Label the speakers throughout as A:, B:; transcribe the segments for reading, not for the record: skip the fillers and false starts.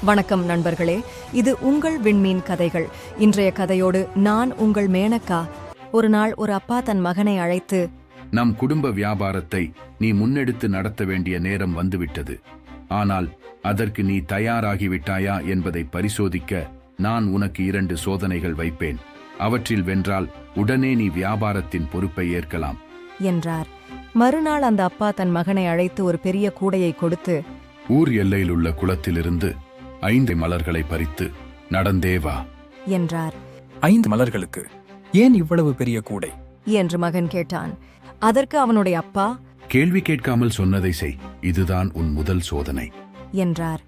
A: வணக்கம் நண்பர்களே, இது உங்கள் விண்மீன் கதைகள். இன்றைய கதையோடு நான் உங்கள் மேனகா. ஒரு நாள் ஒரு அப்பா தன் மகனை அழைத்து,
B: நம் குடும்ப வியாபாரத்தை நீ முன்னெடுத்து நடத்த வேண்டிய நேரம் வந்துவிட்டது. ஆனால் அதற்கு நீ தயாராகிவிட்டாயா என்பதை பரிசோதிக்க நான் உனக்கு 2 சோதனைகள் வைப்பேன். அவற்றில் வென்றால் உடனே நீ வியாபாரத்தின் பொறுப்பை ஏற்கலாம்
A: என்றார். மறுநாள் அந்த அப்பா தன் மகனை அழைத்து ஒரு பெரிய கூடையை கொடுத்து,
B: ஊர் எல்லையிலுள்ள குளத்திலிருந்து 5 மலர்களை பறித்து நடந்தே வா
A: என்றார்.
C: 5 மலர்களுக்கு ஏன் இவ்வளவு பெரிய கூடை
A: என்று மகன் கேட்டான். அதற்கு அவனுடைய அப்பா,
B: கேள்வி கேட்காமல் சொன்னதை செய், இதுதான் உன் முதல் சோதனை
A: என்றார்.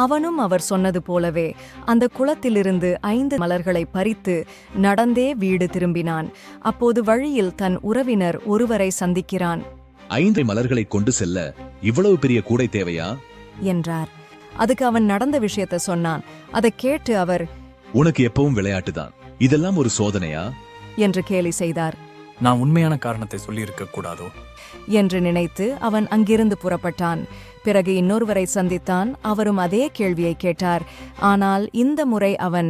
A: அவனும் அவர் சொன்னது போலவே அந்த குளத்திலிருந்து 5 மலர்களை பறித்து நடந்தே வீடு திரும்பினான். அப்போது வழியில் தன் உறவினர் ஒருவரை சந்திக்கிறான்.
D: 5 மலர்களை கொண்டு செல்ல இவ்வளவு பெரிய கூடை தேவையா
A: என்றார். அதுக்கு அவன் நடந்த விஷயத்தை சொன்னான். அதை கேட்டு அவர்,
D: உனக்கு எப்பவும் விளையாட்டுதான், இதெல்லாம் ஒரு சோதனையா
A: என்று கேலி செய்தார்.
C: நான் உண்மையான காரணத்தை சொல்லியிருக்க கூடாதோ
A: என்று நினைத்து அவன் அங்கிருந்து புறப்பட்டான். பிறகு இன்னொருவரை சந்தித்தான். அவரும் அதே கேள்வியை கேட்டார். ஆனால் இந்த முறை அவன்,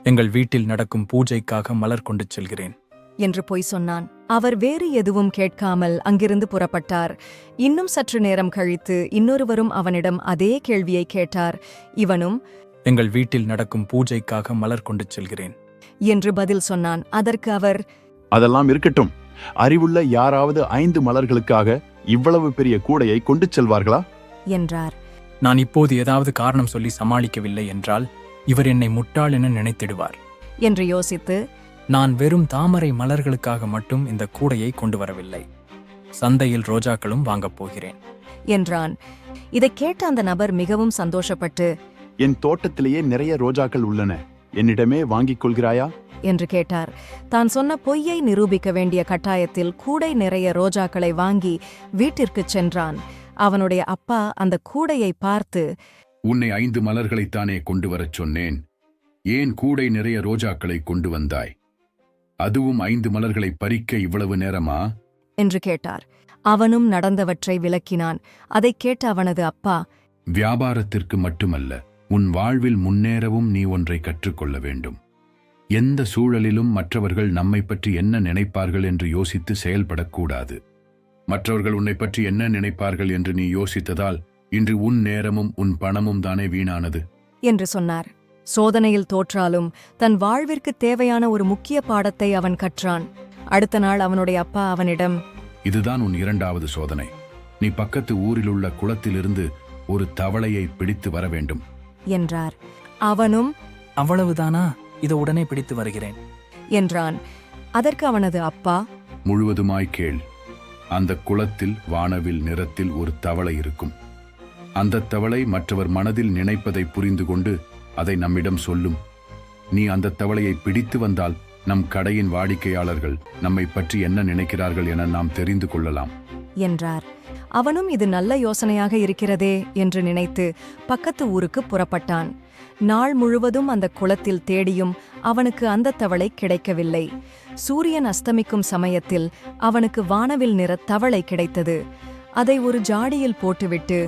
C: எங்கள் வீட்டில் நடக்கும் பூஜைக்காக மலர் கொண்டு செல்கிறேன்
A: என்று பொய் சொன்னான். அவர் வேறு எதுவும் கேட்காமல் அங்கிருந்து புறப்பட்டார். இன்னும் சற்று நேரம் கழித்து இன்னொருவரும் அவனிடம் அதே கேள்வியை கேட்டார். இவனும்,
C: எங்கள் வீட்டில் நடக்கும் பூஜைக்காக மலர் கொண்டு செல்கிறேன்
A: என்று பதில் சொன்னான். அதற்கு அவர்,
E: அதெல்லாம் இருக்கட்டும், அறிவுள்ள யாராவது 5 மலர்களுக்காக இவ்வளவு பெரிய கூடையை கொண்டு செல்வார்களா
A: என்றார்.
C: நான் இப்போது ஏதாவது காரணம் சொல்லி சமாளிக்கவில்லை என்றால் இவர் என்னை முட்டாள் என நினைத்திடுவார்
A: என்று யோசித்து,
C: நான் வெறும் தாமரை மலர்களுக்காக மட்டும் இந்த கூடையை கொண்டு வரவில்லை, சந்தையில் ரோஜாக்களும் வாங்கப் போகிறேன்
A: என்றான். இதைக் கேட்ட அந்த நபர் மிகவும் சந்தோஷப்பட்டு,
E: என் தோட்டத்திலேயே நிறைய ரோஜாக்கள் உள்ளன, என்னிடமே வாங்கிக் கொள்கிறாயா
A: என்று கேட்டார். தான் சொன்ன பொய்யை நிரூபிக்க வேண்டிய கட்டாயத்தில் கூடை நிறைய ரோஜாக்களை வாங்கி வீட்டிற்குச் சென்றான். அவனுடைய அப்பா அந்த கூடையை பார்த்து,
B: உன்னை 5 மலர்களைத்தானே கொண்டு வரச் சொன்னேன், ஏன் கூடை நிறைய ரோஜாக்களை கொண்டு வந்தாய்? அதுவும் 5 மலர்களை பறிக்க இவ்வளவு நேரமா
A: என்று கேட்டார். அவனும் நடந்தவற்றை விளக்கினான். அதைக் கேட்ட அவனது அப்பா,
B: வியாபாரத்திற்கு மட்டுமல்ல, உன் வாழ்வில் முன்னேறவும் நீ ஒன்றை கற்றுக்கொள்ள வேண்டும். எந்த சூழலிலும் மற்றவர்கள் நம்மை பற்றி என்ன நினைப்பார்கள் என்று யோசித்து செயல்படக்கூடாது. மற்றவர்கள் உன்னை பற்றி என்ன நினைப்பார்கள் என்று நீ யோசித்ததால் இன்று உன் நேரமும் உன் பணமும் தானே வீணானது
A: என்று சொன்னார். சோதனையில் தோற்றாலும் தன் வாழ்விற்கு தேவையான ஒரு முக்கிய பாடத்தை அவன் கற்றான். அடுத்த நாள் அவனுடைய அப்பா அவனிடம்,
B: இதுதான் உன் 2வது சோதனை. நீ பக்கத்து ஊரிலுள்ள குளத்திலிருந்து ஒரு தவளையை பிடித்து வர வேண்டும்
A: என்றார். அவனும்,
C: அவ்வளவுதானா, இதை உடனே பிடித்து வருகிறேன்
A: என்றான். அதற்கு அவனது அப்பா,
B: முழுவதுமாய் கேள். அந்த குளத்தில் வானவில் நிறத்தில் ஒரு தவளை இருக்கும். அந்த தவளை மற்றவர் மனதில் நினைப்பதை புரிந்து கொண்டு அதை நம்மிடம் சொல்லும். நீ அந்த தவளையை பிடித்து வந்தால் நம் கடையின் வாடிக்கையாளர்கள் நம்மை பற்றி என்ன நினைக்கிறார்கள் என நாம் தெரிந்து கொள்ளலாம்
A: என்றார். அவனும் இது நல்ல யோசனையாக இருக்கிறதே என்று நினைத்து பக்கத்து ஊருக்கு புறப்பட்டான். நாள் முழுவதும் அந்த குளத்தில் தேடியும் அவனுக்கு அந்த தவளை கிடைக்கவில்லை. சூரியன் அஸ்தமிக்கும் சமயத்தில் அவனுக்கு வானவில் நிற தவளை கிடைத்தது. அதை ஒரு ஜாடியில் போட்டுவிட்டு,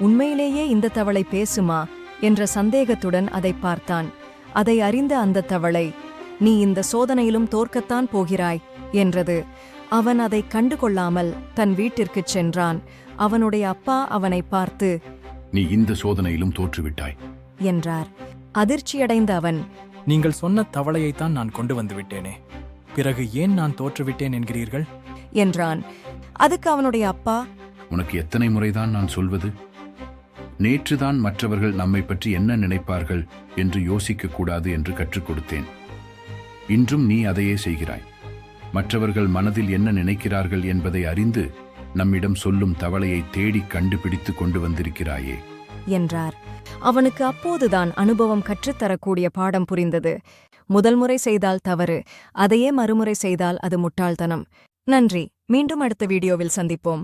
A: உண்மையிலேயே இந்த தவளை பேசுமா என்ற சந்தேகத்துடன் அதை பார்த்தான். அதை அறிந்த அந்த தவளை, நீ இந்த சோதனையிலும் தோற்கத்தான் போகிறாய் என்றது. அவன் அதை கண்டுகொள்ளாமல் தன் வீட்டிற்குச் சென்றான். அவனுடைய அப்பா அவனை பார்த்து,
B: நீ இந்த சோதனையிலும் தோற்றுவிட்டாய்
A: என்றார். அதிர்ச்சியடைந்த அவன்,
C: நீங்கள் சொன்ன தவளையைத்தான் நான் கொண்டு வந்து விட்டேனே, பிறகு ஏன் நான் தோற்றுவிட்டேன் என்கிறீர்கள்
A: என்றான். அதுக்கு அவனுடைய அப்பா,
B: உனக்கு எத்தனை முறைதான் நான் சொல்வது? நேற்றுதான் மற்றவர்கள் நம்மை பற்றி என்ன நினைப்பார்கள் என்று யோசிக்க கூடாது என்று கற்றுக் கொடுத்தேன். இன்றும் நீ அதையே செய்கிறாய். மற்றவர்கள் மனதில் என்ன நினைக்கிறார்கள் என்பதை அறிந்து நம்மிடம் சொல்லும் தவளையை தேடி கண்டுபிடித்து கொண்டு வந்திருக்கிறாயே
A: என்றார். அவனுக்கு அப்போதுதான் அனுபவம் கற்றுத்தரக்கூடிய பாடம் புரிந்தது. முதல் முறை செய்தால் தவறு, அதையே மறுமுறை செய்தால் அது முட்டாள்தனம். நன்றி. மீண்டும் அடுத்த வீடியோவில் சந்திப்போம்.